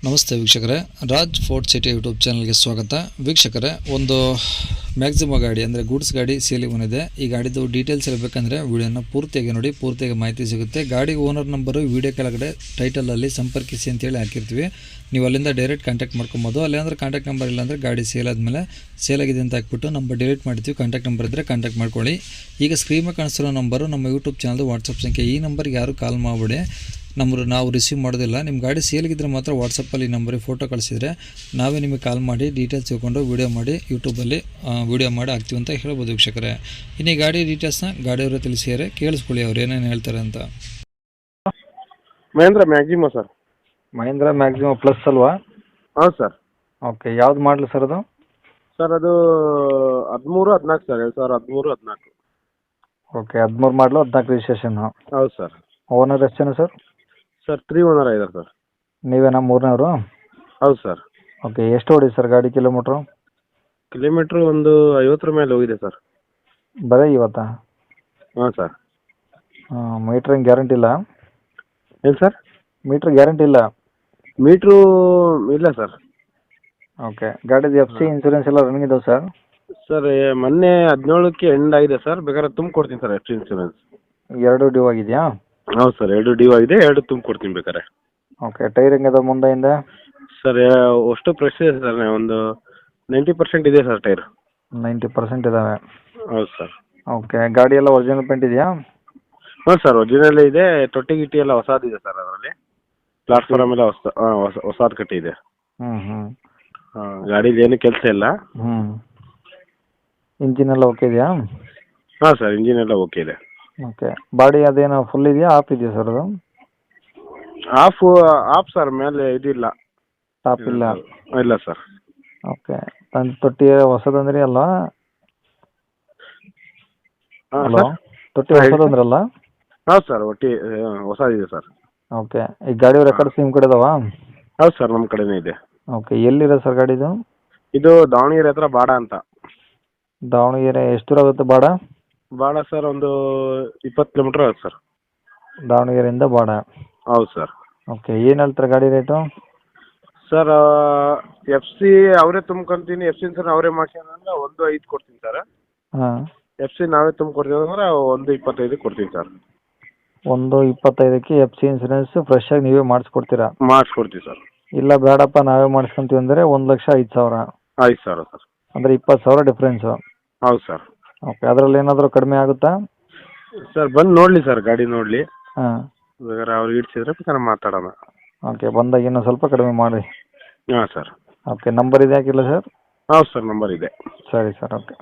ನಮಸ್ತೆ ವೀಕ್ಷಕರೇ, Raj fort city YouTube ಚಾನಲ್ಗೆ ಸ್ವಾಗತ. ವೀಕ್ಷಕರೇ, ಒಂದು ಮ್ಯಾಕ್ಸಿಮೋ ಗಾಡಿ ಅಂದರೆ ಗೂಡ್ಸ್ ಗಾಡಿ ಸೇಲಿಗೆ ಬಂದಿದೆ. ಈ ಗಾಡಿದು ಡೀಟೇಲ್ಸ್ ಇರಬೇಕಂದ್ರೆ ವಿಡಿಯೋನ ಪೂರ್ತಿಯಾಗಿ ನೋಡಿ, ಪೂರ್ತಿಯಾಗಿ ಮಾಹಿತಿ ಸಿಗುತ್ತೆ. ಗಾಡಿ ಓನರ್ ನಂಬರು ವಿಡಿಯೋ ಕೆಳಗಡೆ ಟೈಟಲಲ್ಲಿ ಸಂಪರ್ಕಿಸಿ ಅಂತೇಳಿ ಹಾಕಿರ್ತೀವಿ. ನೀವು ಅಲ್ಲಿಂದ ಡೈರೆಕ್ಟ್ ಕಾಂಟ್ಯಾಕ್ಟ್ ಮಾಡ್ಕೊಬೋದು. ಅಲ್ಲೇಂದ್ರೆ ಕಾಂಟ್ಯಾಕ್ಟ್ ನಂಬರ್ ಇಲ್ಲಾಂದರೆ ಗಾಡಿ ಸೇಲ್ ಆದಮೇಲೆ ಸೇಲ್ ಆಗಿದೆ ಅಂತ ಹಾಕ್ಬಿಟ್ಟು ನಂಬರ್ ಡಿಲೀಟ್ ಮಾಡ್ತೀವಿ. ಕಾಂಟ್ಯಾಕ್ಟ್ ನಂಬರ್ ಇದ್ದರೆ ಕಾಂಟ್ಯಾಕ್ಟ್ ಮಾಡ್ಕೊಳ್ಳಿ. ಈಗ ಸ್ಕ್ರೀನ್ ಮೇಲೆ ಕಾಣಿಸ್ತಿರೋ ನಂಬರು ನಮ್ಮ ಯೂಟ್ಯೂಬ್ ಚಾನಲ್ದು ವಾಟ್ಸಪ್ ಸಂಖ್ಯೆ. ಈ ನಂಬರ್ಗೆ ಯಾರು ಕಾಲ್ ಮಾಡಿಬಿಡಿ, ನಾವು ರಿಸೀವ್ ಮಾಡೋದಿಲ್ಲ. ನಿಮ್ಮ ಗಾಡಿ ಸೇಲ್ಗಿದ್ರೆ ಮಾತ್ರ ವಾಟ್ಸಪ್ಪಲ್ಲಿ ನಂಬರಿಗೆ ಫೋಟೋ ಕಳಿಸಿದರೆ ನಾವೇ ನಿಮಗೆ ಕಾಲ್ ಮಾಡಿ ಡೀಟೇಲ್ಸ್ ತಿಳ್ಕೊಂಡು ವೀಡಿಯೋ ಮಾಡಿ ಯೂಟ್ಯೂಬಲ್ಲಿ ವೀಡಿಯೋ ಮಾಡಿ ಹಾಕ್ತೀವಿ ಅಂತ ಹೇಳ್ಬೋದು ವೀಕ್ಷಕರೇ. ಇನ್ನು ಈ ಗಾಡಿ ಡೀಟೇಲ್ಸ್ನ ಗಾಡಿಯವರೇ ತಿಳಿಸಿದರೆ ಕೇಳಿಸ್ಕೊಳ್ಳಿ ಅವ್ರು ಏನೇನು ಹೇಳ್ತಾರೆ ಅಂತ. ಮಹೇಂದ್ರ ಮ್ಯಾಕ್ಸಿಮೋ ಸರ್. ಮಹೇಂದ್ರ ಮ್ಯಾಕ್ಸಿಮೋ ಪ್ಲಸ್ ಅಲ್ವಾ? ಹೌದು ಸರ್. ಓಕೆ, ಯಾವ್ದು ಮಾಡಲು ಸರ್ ಅದು? ಸರ್ ಅದು 13-14 ಸರ್, 2013-14. ಓಕೆ, 13 ಮಾಡಲು 14 ರಿಜಿಸ್ಟ್ರೇಷನ್. ಹೌದು ಸರ್. ಓನರ್ ಎಷ್ಟು ಜನ ಸರ್? ಸರ್ 3 ಓನರ್ ಇದ್ದಾರೆ ಸರ್. ನೀವೇನಾ ಮೂರನೇವರು? ಹೌದು ಸರ್. ಓಕೆ, ಎಷ್ಟು ಹೊಡಿ ಸರ್ ಗಾಡಿ ಕಿಲೋಮೀಟ್ರು? ಕಿಲೋಮೀಟ್ರ್ ಒಂದು 50 ಮೇಲೆ ಹೋಗಿದೆ ಸರ್. ಬರೀ ಇವತ್ತಾ? ಹಾಂ ಸರ್. ಮೀಟ್ರಿಂಗ್ ಗ್ಯಾರಂಟಿ ಇಲ್ಲ? ಏನು ಸರ್? ಮೀಟ್ರ್ ಗ್ಯಾರಂಟಿ ಇಲ್ಲ? ಮೀಟ್ರು ಇಲ್ಲ ಸರ್. ಓಕೆ, ಗಾಡಿದು ಎಫ್ ಸಿ ಇನ್ಸೂರೆನ್ಸ್ ಎಲ್ಲ ರನ್ನಿಂಗ್ ಇದಾವೆ ಸರ್? ಸರ್ ಮೊನ್ನೆ 17ಕ್ಕೆ ಎಂಡ್ ಆಗಿದೆ ಸರ್. ಬೇಕಾದ್ರೆ ತುಂಬಿಕೊಡ್ತೀನಿ sir F C insurance. 2 due ಆಗಿದೆಯಾ? ಹೌದು ಸರ್, 2 ಡ್ಯೂ ಆಗಿದೆ, 2 ತುಂಬಿಕೊಡ್ತೀನಿ ಬೇಕಾದ್ರೆ. ಓಕೆ, ಟೈರ್ ಹೆಂಗಿದೆ ಮುಂದೆ ಹಿಂದೆ? ಸರ್ ಅಷ್ಟು ಫ್ರೆಶ್ ಇದೆ ಸರ್, ಒಂದು 90% ಇದೆ ಸರ್ ಟೈರ್. 90% ಇದ್ದಾವೆ. ಹೌದು ಸರ್. ಓಕೆ, ಗಾಡಿ ಎಲ್ಲ ಒರಿಜಿನಲ್ ಪೇಂಟ್ ಇದೆಯಾ? ಹಾಂ ಸರ್, ಒರಿಜಿನಲ್ ಇದೆ. ತೊಟ್ಟಿ ಗಿಟ್ಟಿ ಎಲ್ಲ ಹೊಸದಿದೆ ಸರ್. ಅದರಲ್ಲಿ ಪ್ಲಾಟ್ಫಾರ್ಮ್ ಎಲ್ಲ ಹೊಸದು ಕಟ್ಟಿದೆ. ಹ್ಞೂ ಗಾಡಿದು ಏನು ಕೆಲಸ ಇಲ್ಲ. ಇಂಜಿನ್ ಎಲ್ಲ ಓಕೆ ಇದೆಯಾ? ಹಾಂ ಸರ್, ಇಂಜಿನ್ ಎಲ್ಲ ಓಕೆ ಇದೆ. ಓಕೆ, ಬಾಡಿ ಅದೇನೋ ಫುಲ್ ಇದೆಯಾ ಆಫ್ ಇದೆಯಾ ಸರ್ ಅದು? ಆಫ್ ಸರ್, ಮೇಲೆ ಇದಿಲ್ಲ. ಟಾಪ್ ಇಲ್ಲ? ಇಲ್ಲ ಸರ್. ಓಕೆ, ತೊಟ್ಟಿ ಹೊಸದಂದ್ರಿ ಅಲ್ಲ? ಹಲೋ, ಸರ್ ತೊಟ್ಟಿ ಹೊಸದಂದ್ರಲ್ಲ? ಹೌದು ಸರ್, ಹೊಸದಿದೆ ಸರ್. ಓಕೆ, ಈ ಗಾಡಿ ರೆಕಾರ್ಡ್ಸ್ ನಿಮ್ಮ ಕಡೆ ಇದಾವಾ? ಹೌದು ಸರ್, ನಮ್ಮ ಕಡೆನೇ ಇದೆ. ಓಕೆ, ಎಲ್ಲಿದೆ ಸರ್ ಗಾಡಿದು? ಇದು ದಾವಣಗೆರೆ ಹತ್ರ ಬಾಡ ಅಂತ. ದಾವಣಗೆರೆ ಎಷ್ಟು ದೂರ ಆಗುತ್ತೆ ಬಾಡ? ಬಾಡ ಸರ್ ಒಂದು 20 ಕಿಲೋಮೀಟ್ರ್ ಆಗುತ್ತೆ ಸರ್. ದಾವಣಗೆರೆಯಿಂದ ಬಾಡ? ಹೌದು ಸರ್. ಓಕೆ, ಏನು ಹೇಳ್ತಾರೆ ಗಾಡಿ ರೇಟು? ಸರ್ ಎಫ್ ಸಿ ಅವರೇ ತುಂಬ್ಕೊಂತೀನಿ, ಎಫ್ ಸಿ ಸರ್ ಅವರೇ ಮಾಡ್ಕೊಂಡ್ರೆ 1.5 ಕೊಡ್ತೀನಿ ಸರ್. ಹಾಂ, ಎಫ್ ಸಿ ನಾವೇ ತುಂಬ್ಕೊಡ್ತೀವಿ ಅಂದ್ರೆ 1.25 ಕೊಡ್ತೀನಿ ಸರ್. 1.25ಕ್ಕೆ ಎಫ್ ಸಿ ಇನ್ಸೂರೆನ್ಸ್ ಫ್ರೆಶ್ ಆಗಿ ನೀವೇ ಮಾಡಿಸ್ಕೊಡ್ತೀರಾ? ಮಾಡಿಸ್ಕೊಡ್ತೀವಿ ಸರ್. ಇಲ್ಲ ಬೇಡಪ್ಪ ನಾವೇ ಮಾಡಿಸ್ಕೊಂತೀವಿ ಅಂದರೆ 1,05,000? 5,000 ಸರ್. ಅಂದರೆ 20,000 ಡಿಫ್ರೆನ್ಸು? ಹೌದು ಸರ್. ಓಕೆ, ಅದರಲ್ಲಿ ಏನಾದರೂ ಕಡಿಮೆ ಆಗುತ್ತಾ? ಸರ್ ಬಂದು ನೋಡಲಿ ಸರ್, ಗಾಡಿ ನೋಡಲಿ. ಹಾಂ, ಬೇಕಾದ್ರೆ ಅವ್ರಿಗೆ ಇಡ್ಸಿದ್ರೆ ಬೇಕಾದ್ರೆ ಮಾತಾಡೋಣ. ಓಕೆ, ಬಂದಾಗ ಇನ್ನೂ ಸ್ವಲ್ಪ ಕಡಿಮೆ ಮಾಡಿ. ಹಾಂ ಸರ್. ಓಕೆ, ನಂಬರ್ ಇದೆ ಹಾಕಿಲ್ಲ ಸರ್? ಹೌದು ಸರ್, ನಂಬರ್ ಇದೆ. ಸರಿ ಸರ್, ಓಕೆ.